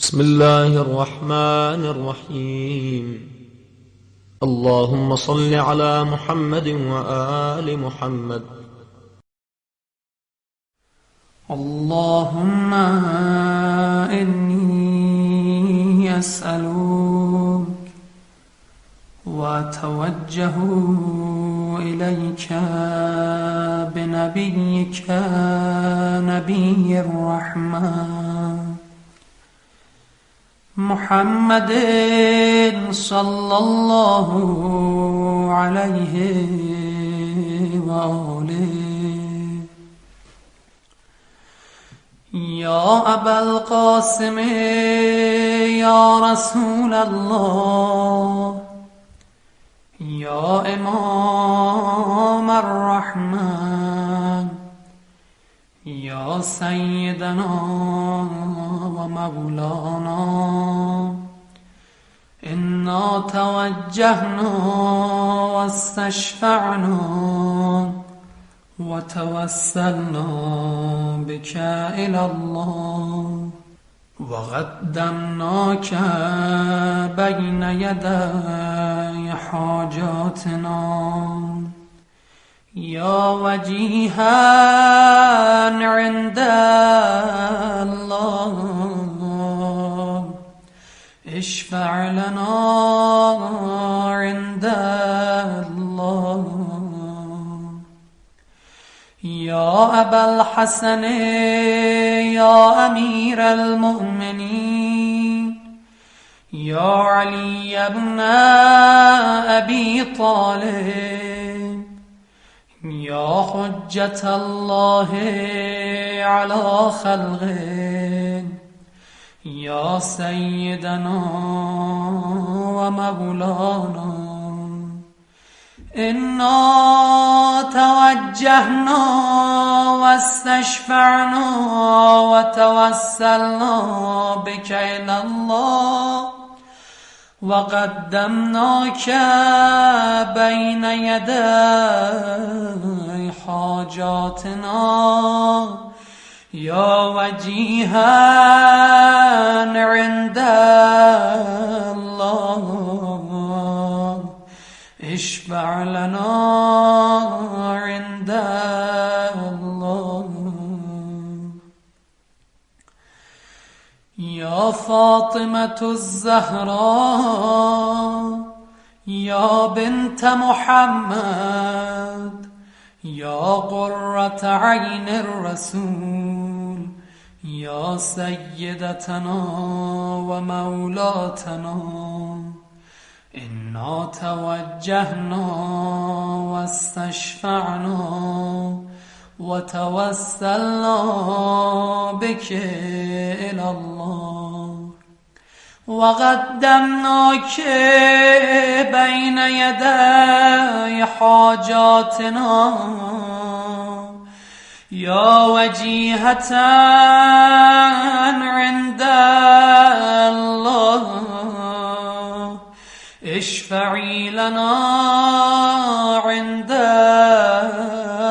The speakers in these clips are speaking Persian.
بسم الله الرحمن الرحيم. اللهم صل على محمد وآل محمد. اللهم إني أسألك وأتوجه إليك بنبيك نبي الرحمة محمد صلى الله عليه وآله. يا أبا القاسم يا رسول الله، يا إمام الرحمن، يا سيدنا ومولانا، إنا توجهنا واستشفعنا وتوسلنا بك إلى الله، وقدمناك بين يدي حاجاتنا يا وجيها عند الله، اشفع لنا عند الله. يا أبا الحسن يا أمير المؤمنين، يا علي بن أبي طالب، يا حجة الله على خلقه، يا سيدنا ومولانا، إنا توجهنا واستشفعنا وتوسلنا بك إلى الله، وقدمناك بين يدي حاجاتنا يا وجيها عند الله، اشفع لنا عند الله. يا فاطمة الزهراء يا بنت محمد، يا قرة عين الرسول، يا سيدتنا ومولاتنا، إنا توجهنا واستشفعنا وتوسلنا بك إلى الله، وقدمناك بين يدي حاجاتنا يا وجيهة عند الله، اشفعي لنا عند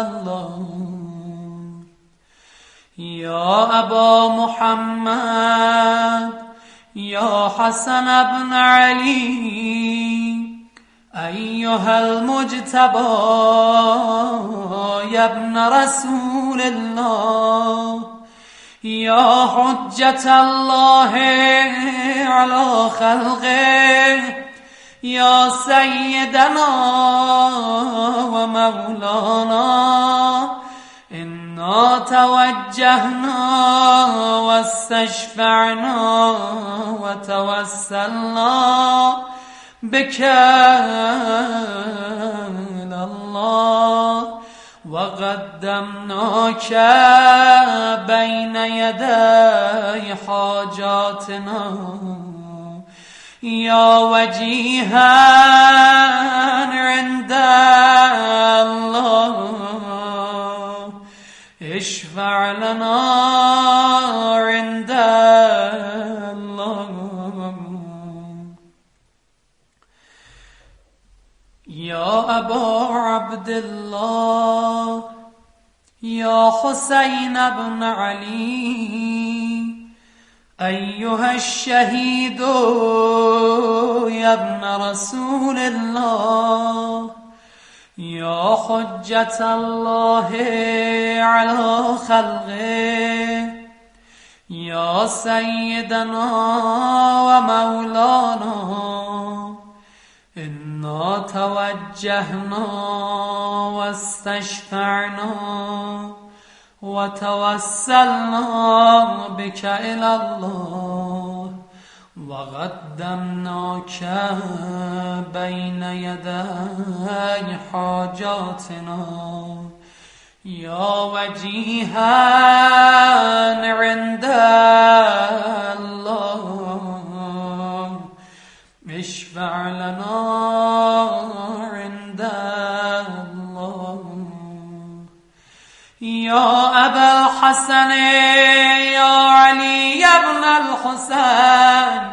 الله. يا أبا محمد يا حسن بن علي، أيها المجتبى يا ابن رسول الله، يا حجة الله على خلقه، يا سيدنا ومولانا، إنا توجهنا واستشفعنا وتوسلنا بك إلى الله، وقدمناك بين يدي حاجاتنا يا وجيها عند الله، اشفع لنا عند الله. يا أبا عبد الله يا حسين بن علي، أيها الشهيد يا ابن رسول الله، يا حجة الله على خلقه، يا سيدنا ومولانا، إنا توجهنا واستشفعنا وتوسلنا بك إلى الله، وقدمناك بين يدي حاجاتنا، يا وجيها عند الله، اشفع لنا عند الله. يا أبا الحسن يا علي بن الحسين،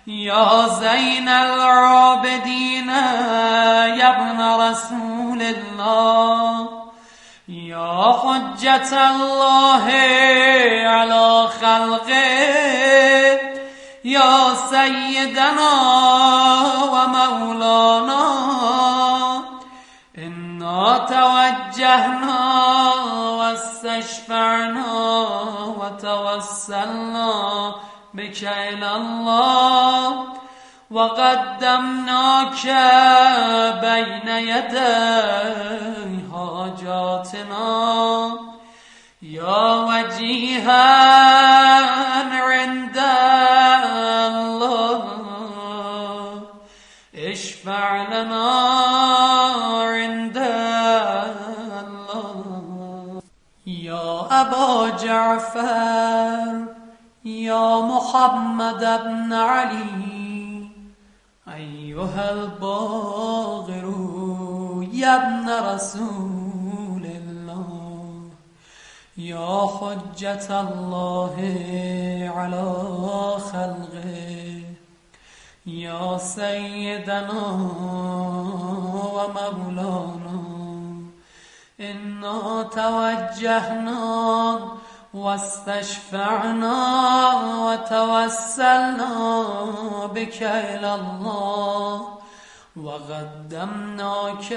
يا زين العابدين يا ابن رسول الله، يا حجة الله على خلقه، يا سيدنا ومولانا، إنا توجهنا واستشفعنا وتوسلنا بك إلى الله، وقدمناك بين يدي حاجاتنا، يا وجيها عند الله، اشفع لنا عند الله. يا أبا جعفر يا محمد بن علي، أيها الباغر يا ابن رسول الله، يا حجة الله على خلقه، يا سيدنا ومولانا، إنا توجهنا واستشفعنا وتوسلنا بك إلى الله، وقدمناك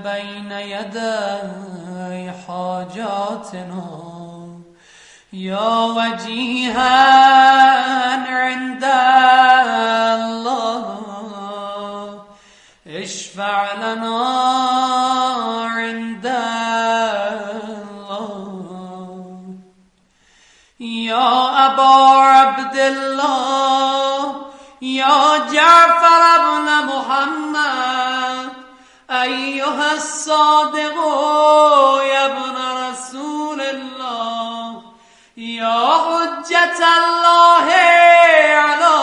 بين يدي حاجاتنا، يا وجيها عند الله، اشفع لنا عند الله. يا أبا عبد الله يا جعفر بن محمد، أيها الصادق يا ابن رسول الله، يا حجة الله على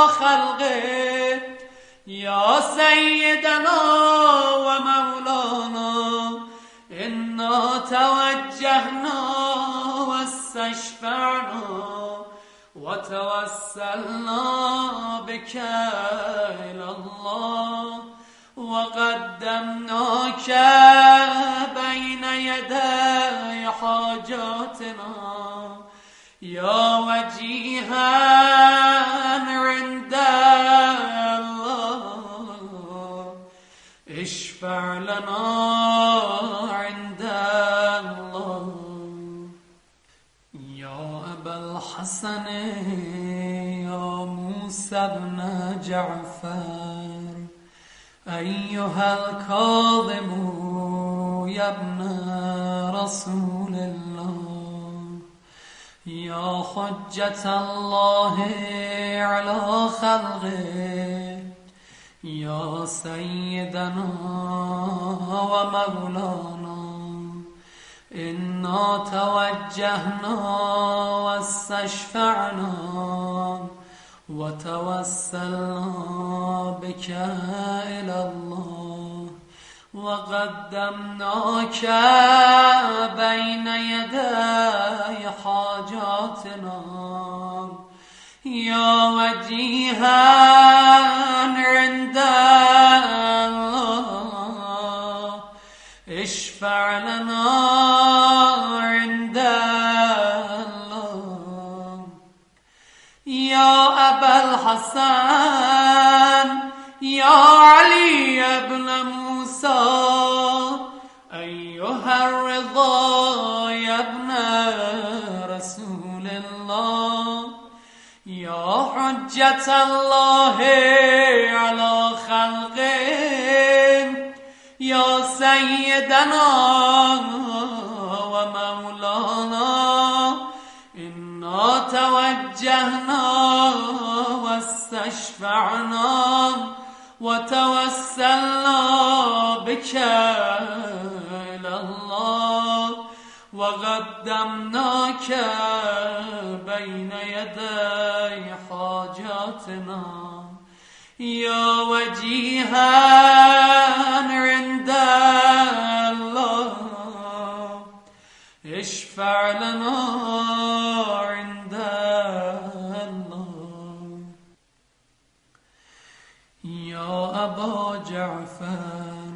خلقه، يا سيدنا ومولانا، إنا توجهنا واستشفعنا وتوسلنا بك إلى الله، وقدمناك بين يدي حاجاتنا، يا وجيها عند الله، اشفع لنا عند الله. يا أبا الحسن يا موسى بن جعفر، أيها الكاظم يا ابن رسول الله، يا حجة الله على خلقه، يا سيدنا ومولانا، إنا توجهنا واستشفعنا وتوسلنا بك إلى الله، وقدمناك بين يدي حاجاتنا، يا وجيها عند الله، اشفع لنا عند الله. الحسن يا علي ابن موسى أيها الرضا يا ابن رسول الله يا حجة الله على خلقه يا سيدنا ومولانا إنا توجهنا واستشفعنا وتوسلنا بك إلى الله وقدمناك بين يدي حاجاتنا يا وجيها عند الله اشفع لنا عند الله يا أبا جعفر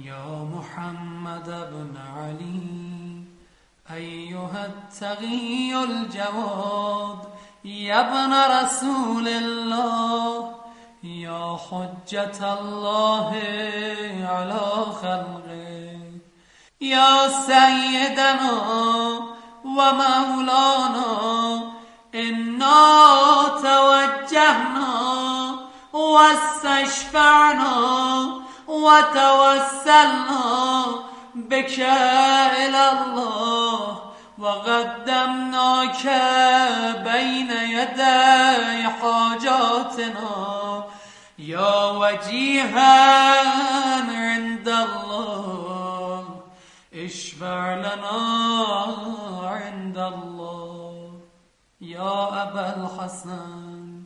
يا محمد بن علي أيها التقي الجواد يا ابن رسول الله يا حجة الله على خلقه يا سيدنا ومولانا إنا توجهنا واستشفعنا وتوسلنا بك إلى الله وقدمناك بين يدي حاجاتنا يا وجيها عند الله اشفع لنا عند الله يا أبا الحسن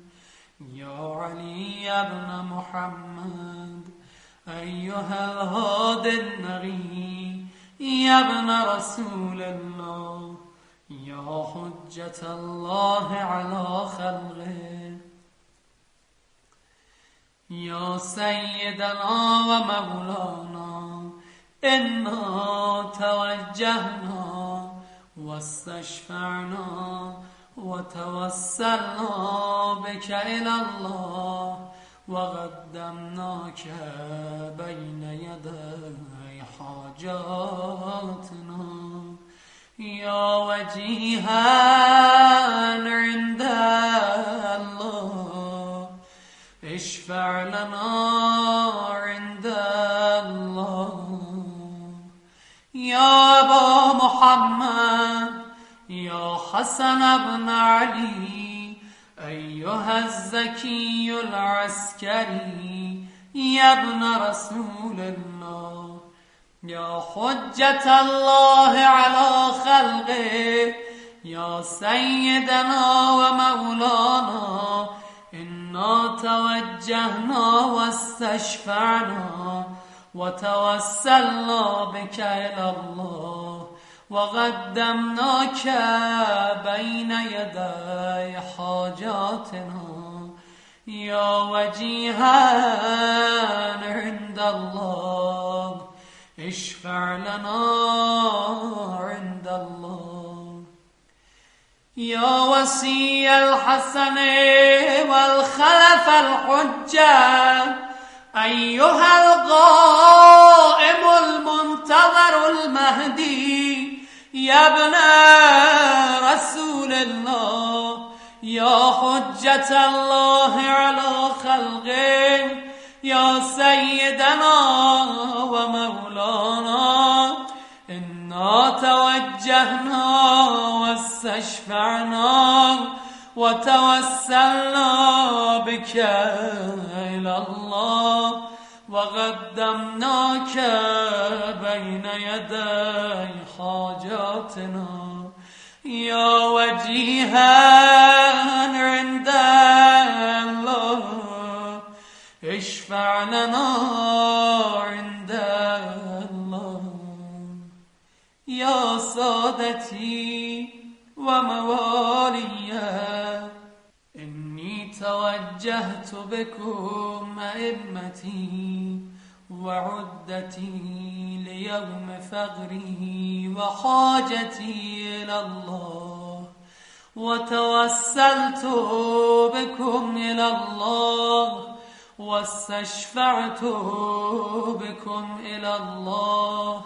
يا علي بن محمد أيها الهادي النغي يا ابن رسول الله يا حجة الله على خلقه يا سيدنا ومولانا إنا توجهنا واستشفعنا وتوسلنا بك إلى الله وقدمناك بين يدي حاجاتنا يا وجيها عند الله اشفع لنا عند الله يا أبا محمد يا حسن بن علي أيها الزكي العسكري يا ابن رسول الله يا حجة الله على خلقه يا سيدنا ومولانا إنا توجهنا واستشفعنا وتوسلنا بك إلى الله وقدمناك بين يدي حاجاتنا يا وجيها عند الله اشفع لنا عند الله يا وصي الحسن والخلف الحجة أيها القائم المنتظر المهدي يا ابن رسول الله يا حجة الله على خلقه يا سيدنا ومولانا إنا توجهنا واستشفعنا وتوسلنا بك إلى الله وقدمناك بين يدي حاجاتنا يا وجيها عند الله اشفع لنا عند الله يا سادتي وموالي إني توجهت بكم أئمتي وعدتي ليوم فقري وحاجتي إلى الله وتوسلت بكم إلى الله واستشفعت بكم إلى الله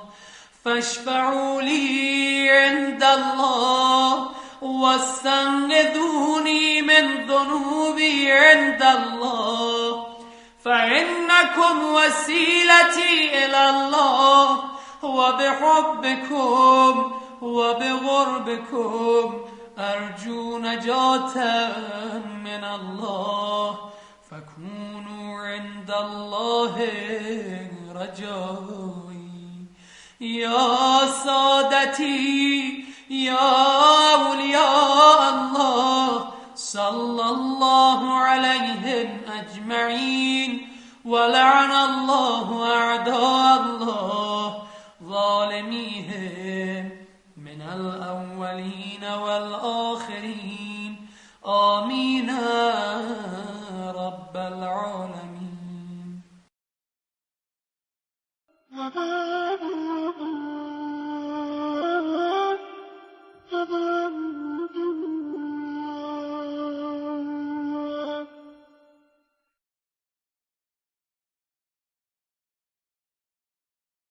فاشفعوا لي عند الله واستنقذوني من ذنوبي عند الله فإنكم وسيلتي إلى الله وبحبكم وبغربكم أرجو نجاة من الله فكونوا عند الله رجائي. يا سادتي يا أولياء الله صلى الله عليهم أجمعين ولعن الله أعداء الله ظالميهم من الأولين والآخرين